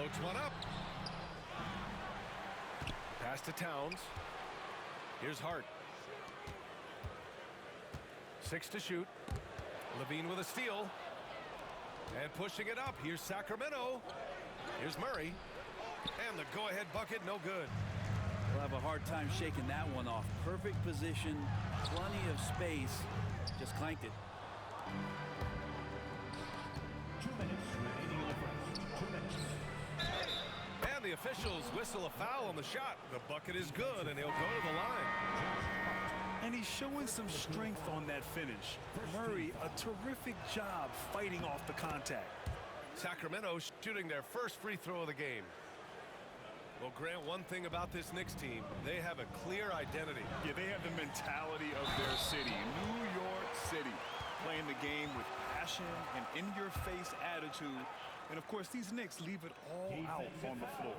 Floats one up. Pass to Towns. Here's Hart. 6 to shoot. Levine with a steal. And pushing it up. Here's Sacramento. Here's Murray. And the go-ahead bucket, no good. We'll have a hard time shaking that one off. Perfect position, plenty of space. Just clanked it. 2 minutes remaining on the first. 2 minutes. And the officials whistle a foul on the shot. The bucket is good, and he'll go to the line. And he's showing some strength on that finish. Murray, a terrific job fighting off the contact. Sacramento shooting their first free throw of the game. Well, Grant, one thing about this Knicks team, they have a clear identity. Yeah, they have the mentality of their city, New York City, playing the game with passion and in-your-face attitude. And, of course, these Knicks leave it all out on the floor.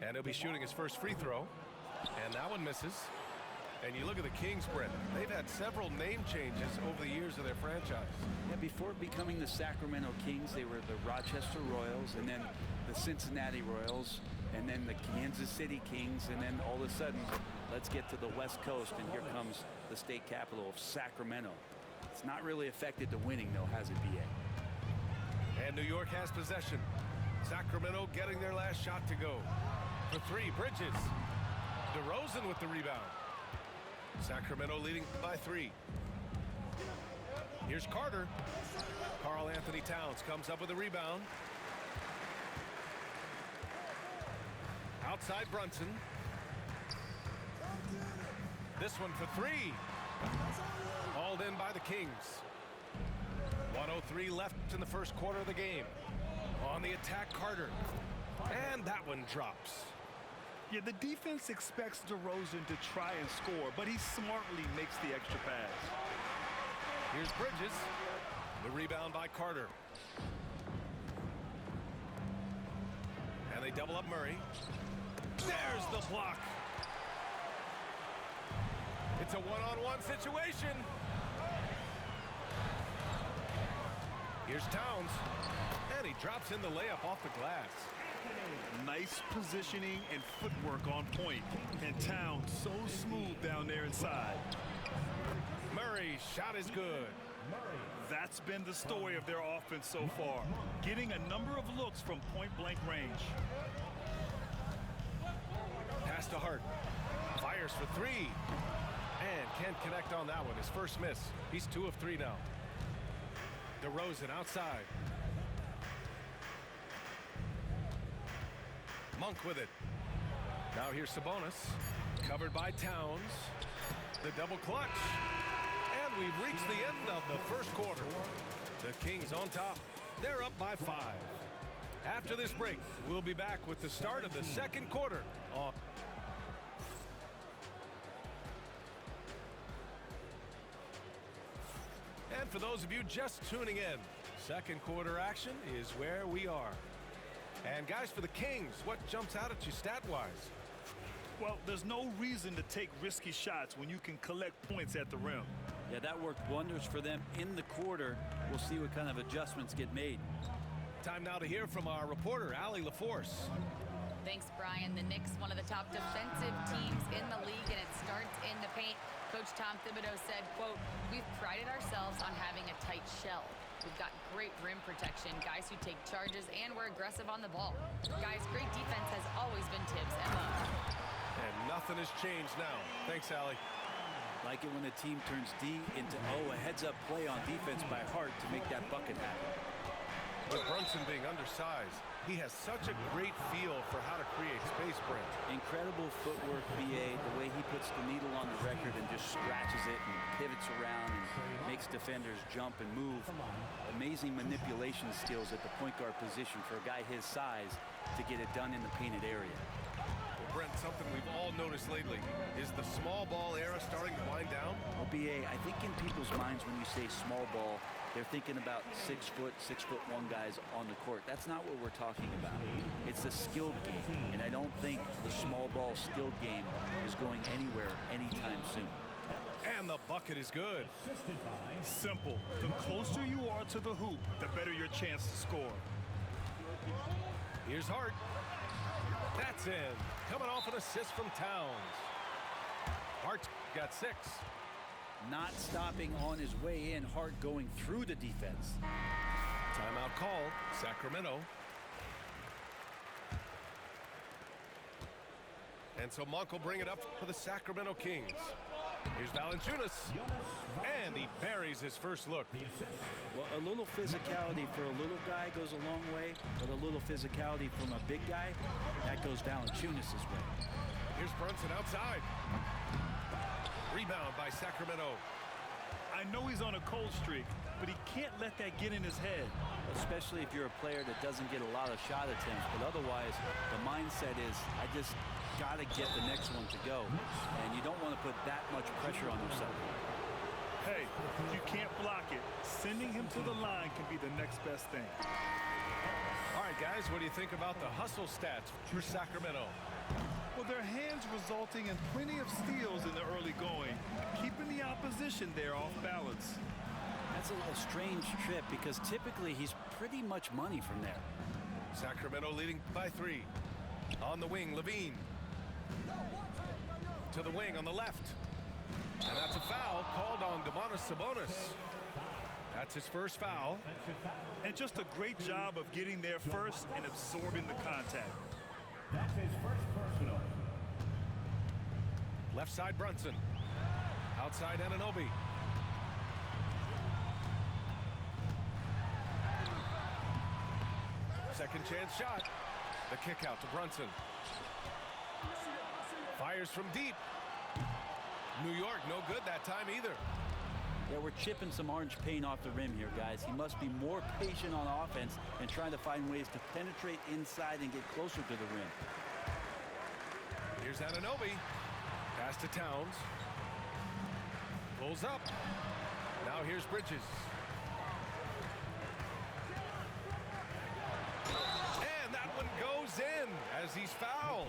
And he'll be shooting his first free throw. And that one misses. And you look at the Kings, Brent. They've had several name changes over the years of their franchise. Yeah, before becoming the Sacramento Kings, they were the Rochester Royals, and then the Cincinnati Royals, and then the Kansas City Kings, and then all of a sudden, let's get to the West Coast, and here comes the state capital of Sacramento. It's not really affected the winning, though, has it, B.A.? And New York has possession. Sacramento getting their last shot to go. For 3, Bridges. DeRozan with the rebound. Sacramento leading by 3. Here's Carter. Karl Anthony Towns comes up with a rebound. Outside Brunson. This one for 3. Hauled in by the Kings. 1:03 left in the first quarter of the game. On the attack, Carter. And that one drops. Yeah, the defense expects DeRozan to try and score, but he smartly makes the extra pass. Here's Bridges. The rebound by Carter. And they double up Murray. There's the block. It's a one-on-one situation. Here's Towns. And he drops in the layup off the glass. Nice positioning and footwork on point. And Towns so smooth down there inside. Murray's shot is good. That's been the story of their offense so far. Getting a number of looks from point-blank range. Pass to Hart. Fires for 3. And can't connect on that one. His first miss. He's 2 of 3 now. DeRozan outside. Monk with it. Now here's Sabonis. Covered by Towns. The double clutch. And we've reached the end of the first quarter. The Kings on top. They're up by 5. After this break, we'll be back with the start of the second quarter. And for those of you just tuning in, second quarter action is where we are. And guys, for the Kings, what jumps out at you stat-wise? Well, there's no reason to take risky shots when you can collect points at the rim. Yeah, that worked wonders for them in the quarter. We'll see what kind of adjustments get made. Time now to hear from our reporter, Allie LaForce. Thanks, Brian. The Knicks, one of the top defensive teams in the league, and it starts in the paint. Coach Tom Thibodeau said, quote, "We've prided ourselves on having a tight shell. We've got great rim protection, guys who take charges, and we're aggressive on the ball. Guys, great defense has always been Tibbs' MO." And nothing has changed now. Thanks, Allie. Like it when the team turns D into O, a heads-up play on defense by Hart to make that bucket happen. With Brunson being undersized, he has such a great feel for how to create space, Brent. Incredible footwork, B.A., the way he puts the needle on the record and just scratches it and pivots around and makes defenders jump and move. Amazing manipulation skills at the point guard position for a guy his size to get it done in the painted area. Well, Brent, something we've all noticed lately is the small ball era starting to wind down. Well, B.A., I think in people's minds when you say small ball, they're thinking about 6 foot, 6'1" guys on the court. That's not what we're talking about. It's a skilled game, and I don't think the small ball skilled game is going anywhere anytime soon. And the bucket is good. Simple. The closer you are to the hoop, the better your chance to score. Here's Hart. That's in. Coming off an assist from Towns. Hart got 6. Not stopping on his way in. Hart going through the defense. Timeout call, Sacramento. And so Monk will bring it up for the Sacramento Kings. Here's Valanciunas. And he buries his first look. Well, a little physicality for a little guy goes a long way, but a little physicality from a big guy, that goes Valanciunas' way. Here's Brunson outside. Rebound by Sacramento. I know he's on a cold streak, but he can't let that get in his head. Especially if you're a player that doesn't get a lot of shot attempts, but otherwise the mindset is I just got to get the next one to go, and you don't want to put that much pressure on yourself. Hey, if you can't block it, sending him to the line can be the next best thing. All right, guys, what do you think about the hustle stats for Sacramento? Well, their hands resulting in plenty of steals in the early going, keeping the opposition there off balance. That's a strange trip because typically he's pretty much money from there. Sacramento leading by 3. On the wing, Levine. To the wing on the left. And that's a foul called on Domantas Sabonis. That's his first foul. And just a great job of getting there first and absorbing the contact. That's his first personal. Left side, Brunson. Outside, Anunoby. Second chance shot. The kick out to Brunson. Fires from deep. New York, no good that time either. Yeah, we're chipping some orange paint off the rim here, guys. He must be more patient on offense and trying to find ways to penetrate inside and get closer to the rim. Here's Anunoby. Pass to Towns. Pulls up. Now here's Bridges. And that one goes in as he's fouled.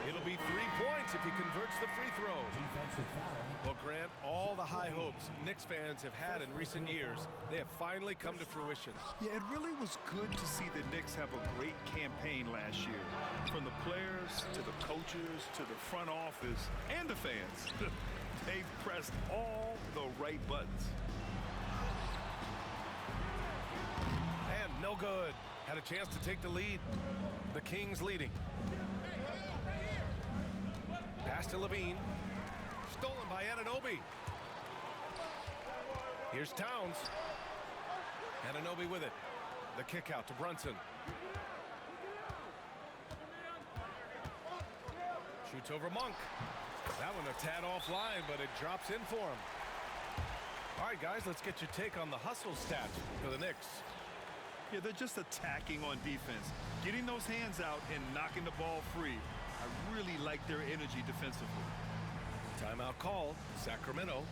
It'll be 3 points if he converts the free throw. Defensive foul. Well, Grant, all the high hopes Knicks fans have had in recent years, they have finally come to fruition. Yeah, it really was good to see the Knicks have a great campaign last year. From the players to the coaches to the front office and the fans. They've pressed all the right buttons. And no good. Had a chance to take the lead. The Kings leading. Pass to Levine. Stolen by Anunoby. Here's Towns. Anunoby with it. The kick out to Brunson. Shoots over Monk. That one a tad offline, but it drops in for him. All right, guys, let's get your take on the hustle stats for the Knicks. Yeah, they're just attacking on defense, getting those hands out and knocking the ball free. I really like their energy defensively. Timeout call, Sacramento.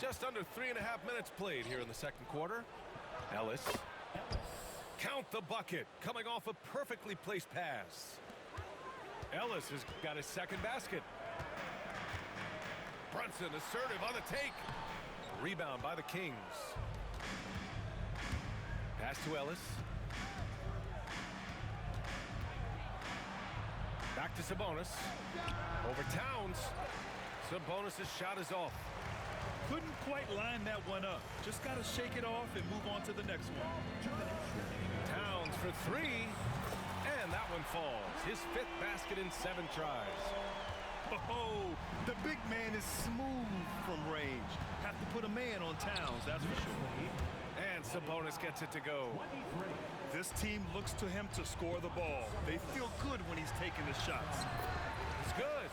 Just under 3.5 minutes played here in the second quarter. Ellis. Count the bucket, coming off a perfectly placed pass. Ellis has got his second basket. Brunson assertive on the take. Rebound by the Kings. Pass to Ellis. Back to Sabonis. Over Towns. Sabonis' shot is off. Couldn't quite line that one up. Just got to shake it off and move on to the next one. Towns for 3. And that one falls. His 5th basket in 7 tries. Oh, the big man is smooth from range. Have to put a man on Towns, that's for sure. And Sabonis gets it to go. This team looks to him to score the ball. They feel good when he's taking the shots. It's good.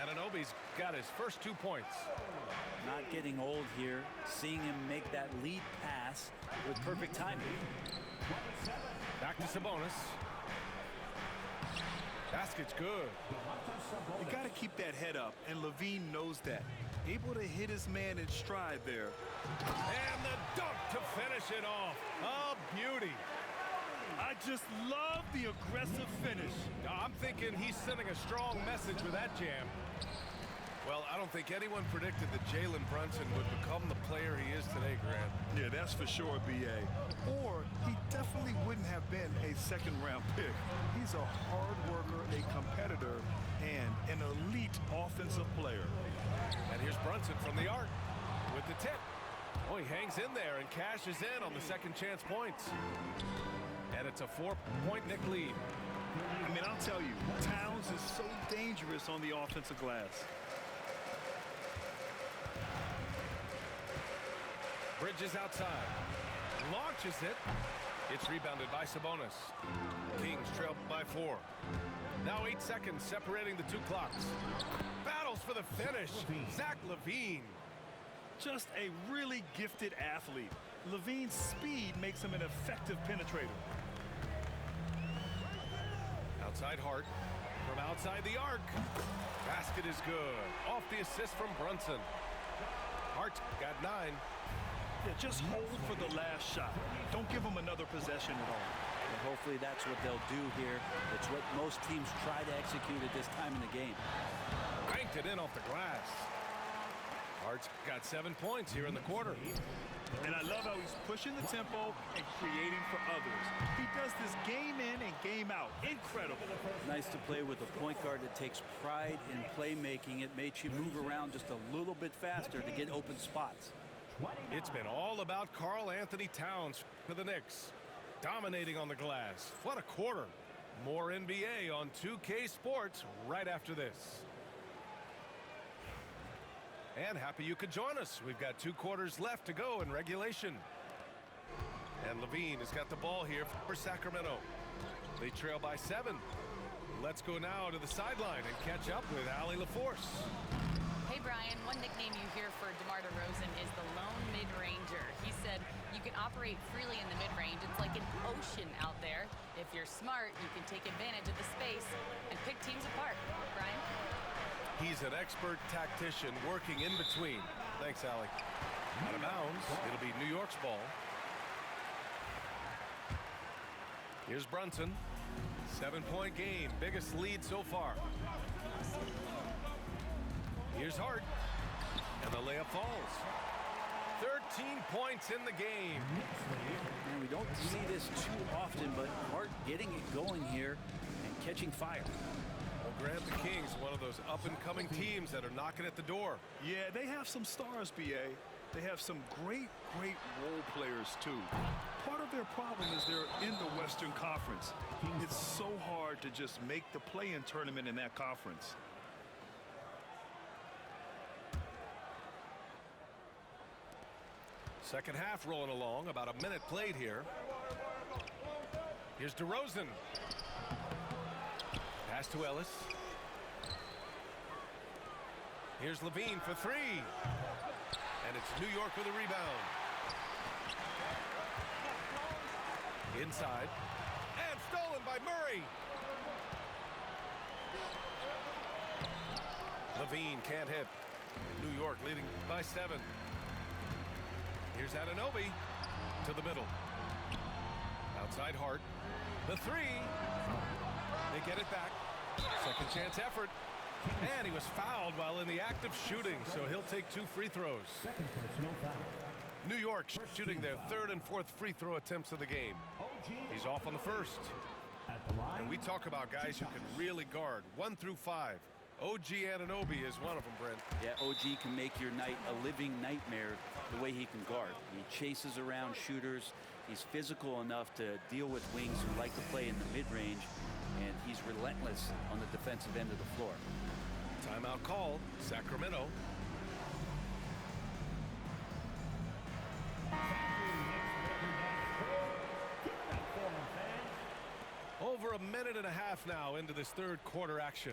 Anunoby's got his first 2 points. Not getting old here. Seeing him make that lead pass with perfect timing. Back to Sabonis. Basket's good. You got to keep that head up, and Levine knows that. Able to hit his man in stride there. And the dunk to finish it off. A beauty. I just love the aggressive finish. I'm thinking he's sending a strong message with that jam. Well, I don't think anyone predicted that Jalen Brunson would become the player he is today, Grant. Yeah, that's for sure, B.A. Or he definitely wouldn't have been a second-round pick. He's a hard worker, a competitor, and an elite offensive player. And here's Brunson from the arc with the tip. Oh, he hangs in there and cashes in on the second chance points. And it's a 4-point Knick lead. I mean, I'll tell you, Towns is so dangerous on the offensive glass. Bridges outside. Launches it. It's rebounded by Sabonis. Kings trail by 4. Now 8 seconds separating the 2 clocks. Battles for the finish. Zach LaVine. Just a really gifted athlete. Levine's speed makes him an effective penetrator. Outside Hart. From outside the arc. Basket is good. Off the assist from Brunson. Hart got 9. Yeah, just hold for the last shot. Don't give him another possession at all. And hopefully that's what they'll do here. It's what most teams try to execute at this time in the game. Banked it in off the glass. Hart's got 7 points here in the quarter. And I love how he's pushing the tempo and creating for others. He does this game in and game out. Incredible. Nice to play with a point guard that takes pride in playmaking. It makes you move around just a little bit faster to get open spots. It's been all about Karl Anthony Towns for the Knicks. Dominating on the glass. What a quarter. More NBA on 2K Sports right after this. And happy you could join us. We've got 2 quarters left to go in regulation. And LaVine has got the ball here for Sacramento. They trail by 7. Let's go now to the sideline and catch up with Allie LaForce. Hey, Brian, one nickname you hear for DeMar DeRozan is the lone mid-ranger. He said you can operate freely in the mid-range. It's like an ocean out there. If you're smart, you can take advantage of the space and pick teams apart. Brian? He's an expert tactician working in between. Thanks, Allie. Out of bounds. It'll be New York's ball. Here's Brunson. 7-point game. Biggest lead so far. Here's Hart. And the layup falls. 13 points in the game. And we don't see this too often, but Hart getting it going here and catching fire. Well, Grant, the Kings, one of those up-and-coming teams that are knocking at the door. Yeah, they have some stars, B.A. They have some great role players, too. Part of their problem is they're in the Western Conference. It's so hard to just make the play-in tournament in that conference. Second half rolling along. About a minute played here. Here's DeRozan. Pass to Ellis. Here's LaVine for 3. And it's New York with a rebound. Inside. And stolen by Murray. LaVine can't hit. New York leading by 7. Here's Anunoby to the middle. Outside Hart. The 3. They get it back. Second chance effort. And he was fouled while in the act of shooting, so he'll take 2 free throws. New York shooting their 3rd and 4th free throw attempts of the game. He's off on the first. And we talk about guys who can really guard 1 through 5. OG Anunoby is one of them, Brent. Yeah, OG can make your night a living nightmare the way he can guard. He chases around shooters. He's physical enough to deal with wings who like to play in the mid-range, and he's relentless on the defensive end of the floor. Timeout called, Sacramento. Over a minute and a half now into this third quarter action.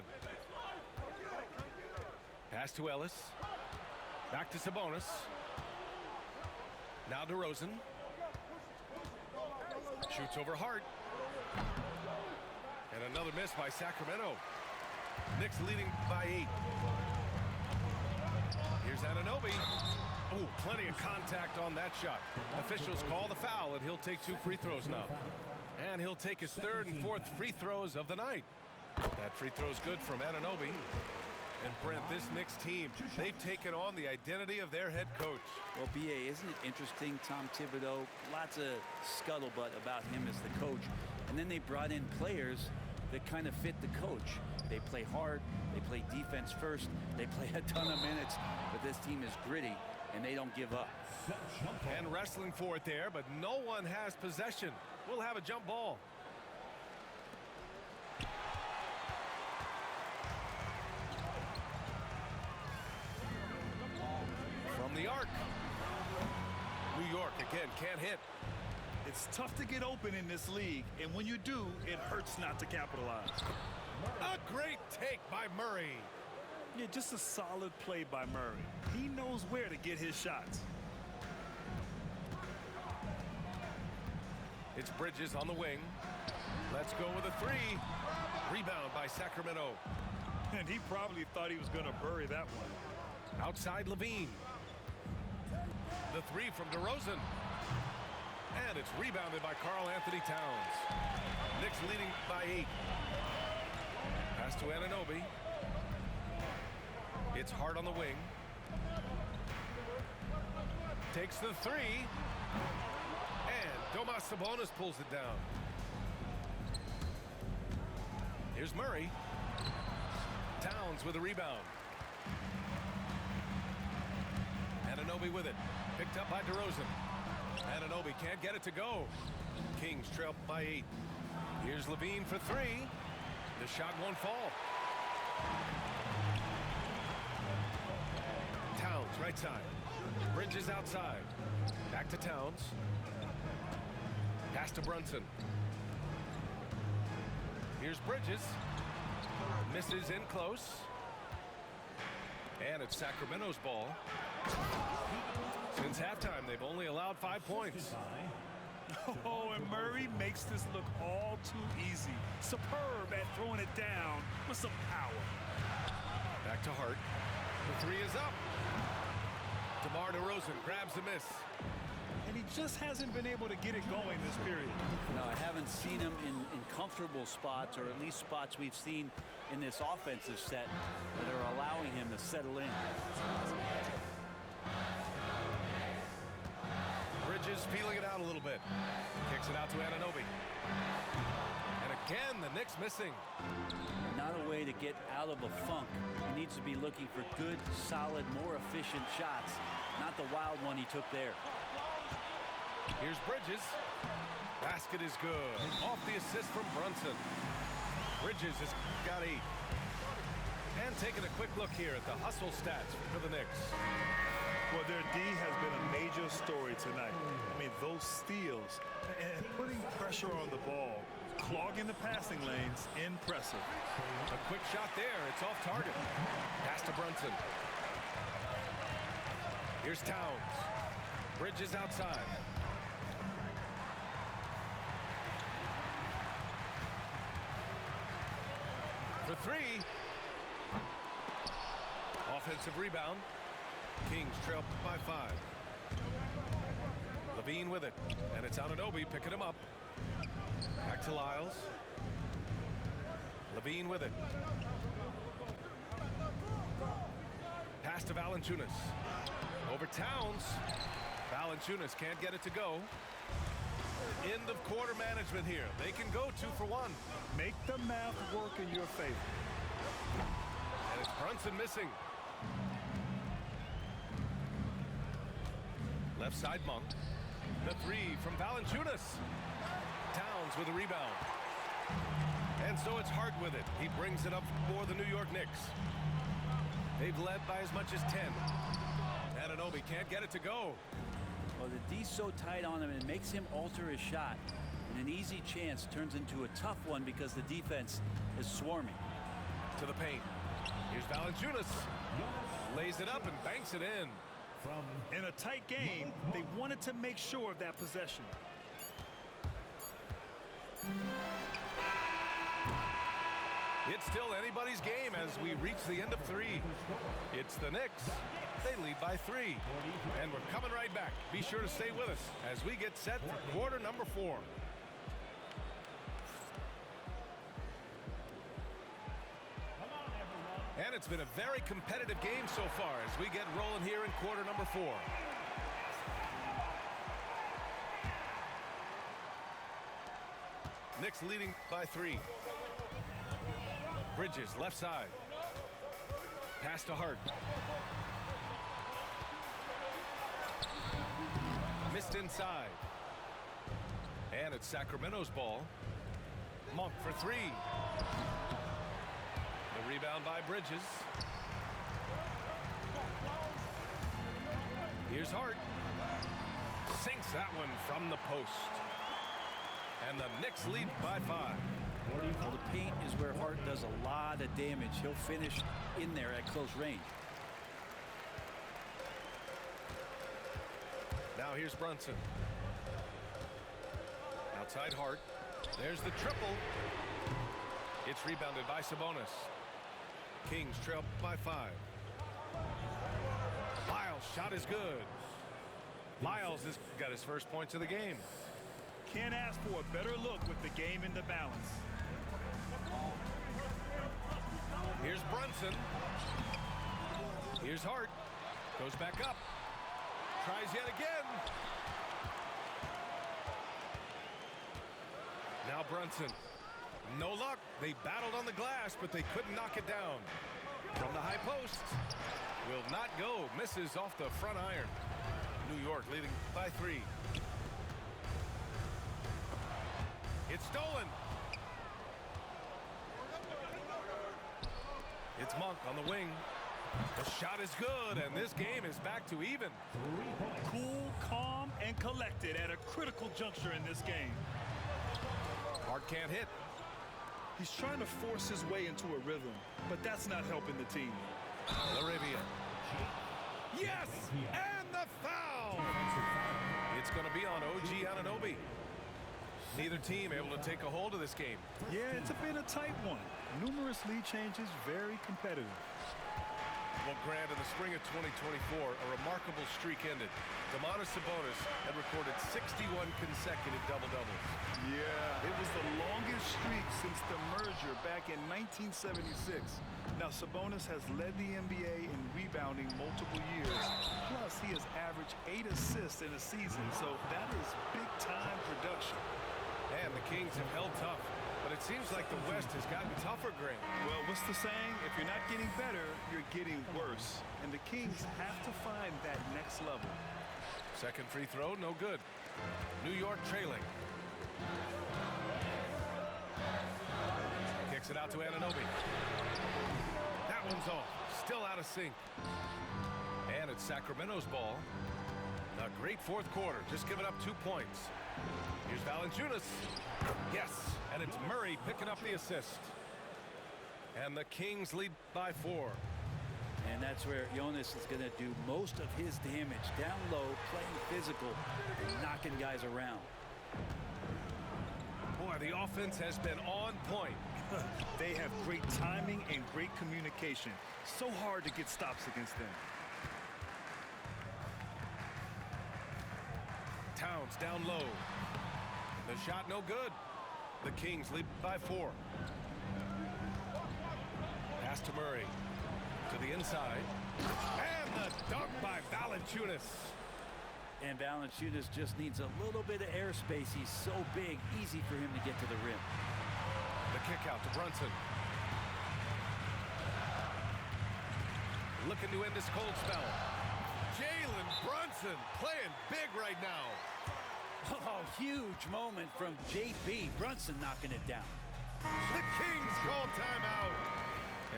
Pass to Ellis. Back to Sabonis. Now DeRozan. Shoots over Hart. And another miss by Sacramento. Knicks leading by 8. Here's Anunoby. Oh, plenty of contact on that shot. Officials call the foul, and he'll take 2 free throws now. And he'll take his 3rd and 4th free throws of the night. That free throw's good from Anunoby. And Brent, this Knicks team, they've taken on the identity of their head coach. Well, B.A., isn't it interesting? Tom Thibodeau, lots of scuttlebutt about him as the coach. And then they brought in players that kind of fit the coach. They play hard, they play defense first, they play a ton of minutes, but this team is gritty, and they don't give up. And wrestling for it there, but no one has possession. We'll have a jump ball. From the arc. New York again can't hit. It's tough to get open in this league, and when you do, it hurts not to capitalize. A great take by Murray. Yeah, just a solid play by Murray. He knows where to get his shots. It's Bridges on the wing. Let's go with a 3. Rebound by Sacramento. And he probably thought he was going to bury that one. Outside Levine. The 3 from DeRozan. And it's rebounded by Karl Anthony Towns. Knicks leading by 8. Pass to Anunoby. It's Hart on the wing. Takes the 3. And Domas Sabonis pulls it down. Here's Murray. Towns with a rebound. Anunoby with it. Picked up by DeRozan. Anunoby can't get it to go. Kings trail by 8. Here's Levine for 3. The shot won't fall. Towns right side. Bridges outside. Back to Towns. Pass to Brunson. Here's Bridges. Misses in close. And it's Sacramento's ball. Since halftime, they've only allowed 5 points. Oh, and Murray makes this look all too easy. Superb at throwing it down with some power. Back to Hart. The 3 is up. DeMar DeRozan grabs the miss. And he just hasn't been able to get it going this period. No, I haven't seen him in comfortable spots, or at least spots we've seen in this offensive set that are allowing him to settle in. Bridges feeling it out a little bit. Kicks it out to Anunoby. And again, the Knicks missing. Not a way to get out of a funk. He needs to be looking for good, solid, more efficient shots, not the wild one he took there. Here's Bridges. Basket is good. Off the assist from Brunson. Bridges has got 8. And taking a quick look here at the hustle stats for the Knicks. Well, their D has been a major story tonight. I mean, those steals and putting pressure on the ball, clogging the passing lanes, impressive. A quick shot there. It's off target. Pass to Brunson. Here's Towns. Bridges outside. For 3. Offensive rebound. Kings trail by 5. Levine with it. And it's Anunoby picking him up. Back to Lyles. Levine with it. Pass to Valanciunas. Over Towns. Valanciunas can't get it to go. End of quarter management here. They can go 2 for 1. Make the math work in your favor. And it's Brunson missing. Left side Monk. The three from Valanciunas. Towns with a rebound. And so it's Hart with it. He brings it up for the New York Knicks. They've led by as much as 10. Anunoby can't get it to go. Well, the D's so tight on him, and it makes him alter his shot. And an easy chance turns into a tough one because the defense is swarming. To the paint. Here's Valanciunas. Lays it up and banks it in. In a tight game, they wanted to make sure of that possession. It's still anybody's game as we reach the end of 3. It's the Knicks. They lead by 3. And we're coming right back. Be sure to stay with us as we get set for quarter number 4. And it's been a very competitive game so far as we get rolling here in quarter number 4. Knicks leading by 3. Bridges left side. Pass to Hart. Missed inside. And it's Sacramento's ball. Monk for 3. The rebound by Bridges. Here's Hart. Sinks that one from the post. And the Knicks lead by 5. Well, the paint is where Hart does a lot of damage. He'll finish in there at close range. Now here's Brunson. Outside Hart. There's the triple. It's rebounded by Sabonis. Kings trail by 5. Lyles' shot is good. Lyles has got his first points of the game. Can't ask for a better look with the game in the balance. Here's Brunson. Here's Hart. Goes back up. Tries yet again. Now Brunson. No luck. They battled on the glass, but they couldn't knock it down. From the high post. Will not go. Misses off the front iron. New York leading by 3. It's stolen. It's Monk on the wing. The shot is good, and this game is back to even. Cool, calm, and collected at a critical juncture in this game. Hart can't hit. He's trying to force his way into a rhythm, but that's not helping the team. Larivia. Yes! And the foul! It's going to be on OG Anunoby. Neither team able to take a hold of this game. Yeah, it's been a tight one. Numerous lead changes, very competitive. Well, Grant, in the spring of 2024, a remarkable streak ended. Domantas Sabonis had recorded 61 consecutive double-doubles. Yeah, it was the longest streak since the merger back in 1976. Now, Sabonis has led the NBA in rebounding multiple years. Plus, he has averaged 8 assists in a season, so that is big-time production. And the Kings have held tough, but it seems like the West has gotten tougher, Grant. Well, what's the saying? If you're not getting better, you're getting worse. And the Kings have to find that next level. Second free throw, no good. New York trailing. Kicks it out to Anunoby. That one's off. Still out of sync. And it's Sacramento's ball. A great fourth quarter. Just giving up 2 points. Here's Valanciunas. Yes, and it's Murray picking up the assist. And the Kings lead by 4. And that's where Jonas is going to do most of his damage. Down low, playing physical, and knocking guys around. Boy, the offense has been on point. They have great timing and great communication. So hard to get stops against them. Towns down low. The shot no good. The Kings lead by 4. Pass to Murray. To the inside. And the dunk by Valanciunas. And Valanciunas just needs a little bit of airspace. He's so big, easy for him to get to the rim. The kick out to Brunson. looking to end this cold spell. Jalen Brunson playing big right now. Oh, huge moment from JB. Brunson knocking it down. The Kings call timeout.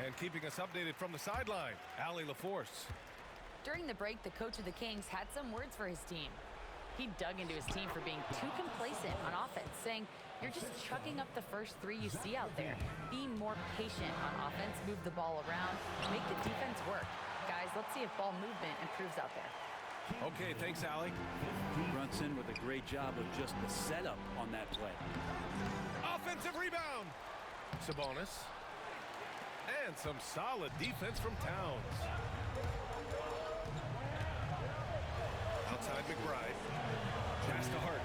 And keeping us updated from the sideline, Allie LaForce. During the break, the coach of the Kings had some words for his team. He dug into his team for being too complacent on offense, saying, "You're just chucking up the first three you see out there. Be more patient on offense, move the ball around, make the defense work. Guys, let's see if ball movement improves out there." Okay, thanks, Allie. Brunson with a great job of just the setup on that play. Offensive rebound. Sabonis. And some solid defense from Towns. Outside McBride. Pass to Hart.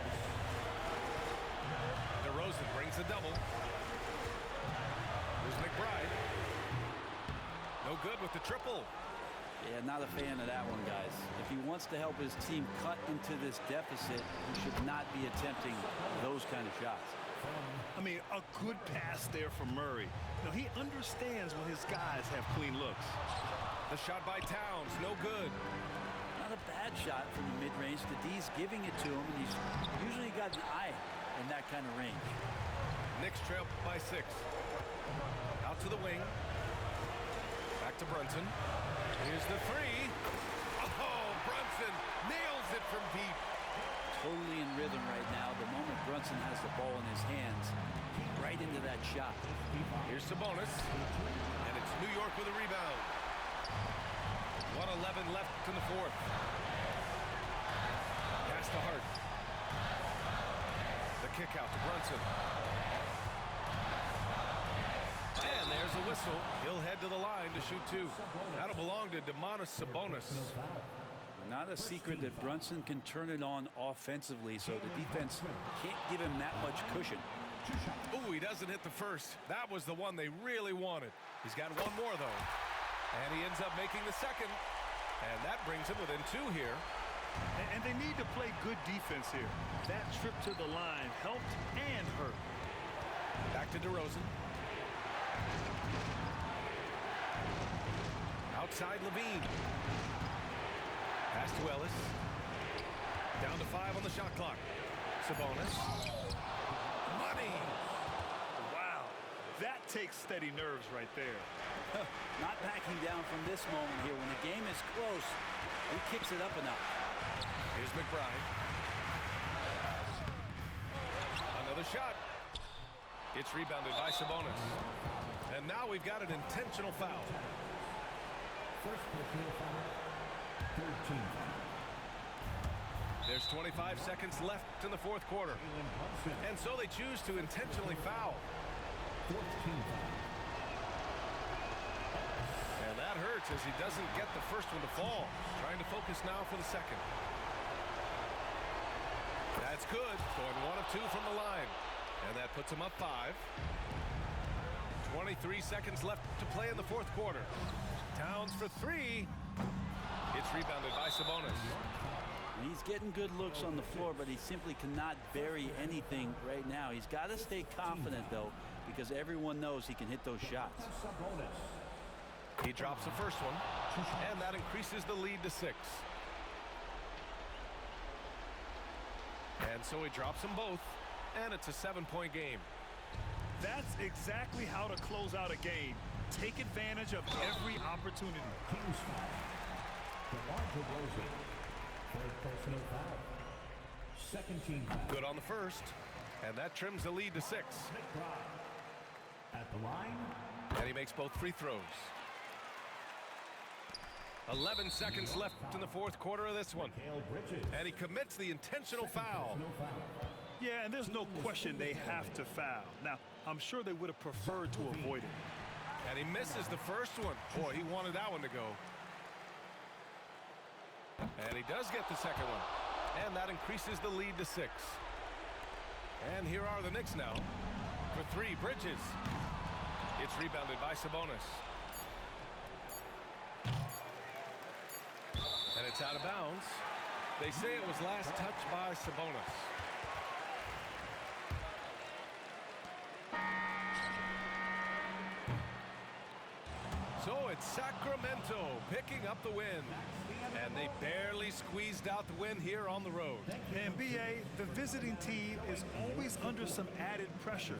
DeRozan brings a double. Here's McBride. No good with the triple. Yeah, not a fan of that one, guys. If he wants to help his team cut into this deficit, he should not be attempting those kind of shots. I mean, a good pass there from Murray. You know, he understands when his guys have clean looks. The shot by Towns, no good. Not a bad shot from the mid-range. The D's giving it to him, and he's usually got an eye in that kind of range. Knicks trail by 6. Out to the wing. Back to Brunson. Here's the three. Oh, Brunson nails it from deep. Totally in rhythm right now. The moment Brunson has the ball in his hands, right into that shot. Here's Sabonis. And it's New York with a rebound. 1:11 left in the fourth. Pass to Hart. The kick out to Brunson. And there's a whistle. He'll head to the line to shoot 2. That'll belong to Domantas Sabonis. Not a secret that Brunson can turn it on offensively, so the defense can't give him that much cushion. Ooh, he doesn't hit the first. That was the one they really wanted. He's got one more, though. And he ends up making the second. And that brings him within 2 here. And they need to play good defense here. That trip to the line helped and hurt. Back to DeRozan. Outside Levine. Pass to Ellis. Down to 5 on the shot clock. Sabonis. Money. Wow. That takes steady nerves right there. Not backing down from this moment here. When the game is close, he kicks it up a notch. Here's McBride. Another shot. It's rebounded by Sabonis. And now we've got an intentional foul. First personal foul. 13. There's 25 seconds left in the fourth quarter. And so they choose to intentionally foul. 14 foul. And that hurts as he doesn't get the first one to fall. Trying to focus now for the second. That's good. Going 1 of 2 from the line. And that puts him up 5. 23 seconds left to play in the fourth quarter. Towns for 3. It's rebounded by Sabonis. He's getting good looks on the floor, but he simply cannot bury anything right now. He's got to stay confident, though, because everyone knows he can hit those shots. He drops the first one, and that increases the lead to 6. And so he drops them both, and it's a 7-point game. That's exactly how to close out a game. Take advantage of every opportunity. Kings foul. DeMar DeRozan. Third personal foul. Second team foul. Good on the first, and that trims the lead to 6. McBride. At the line. And he makes both free throws. 11 seconds left in the fourth quarter of this one. Mikal Bridges. And he commits the intentional foul. Personal foul. Yeah, and there's no question they have to foul. Now, I'm sure they would have preferred to avoid it. And he misses the first one. Boy, he wanted that one to go. And he does get the second one. And that increases the lead to 6. And here are the Knicks now. For 3, Bridges. It's rebounded by Sabonis. And it's out of bounds. They say it was last touched by Sabonis. So it's Sacramento picking up the win. And they barely squeezed out the win here on the road. And BA, the visiting team is always under some added pressure.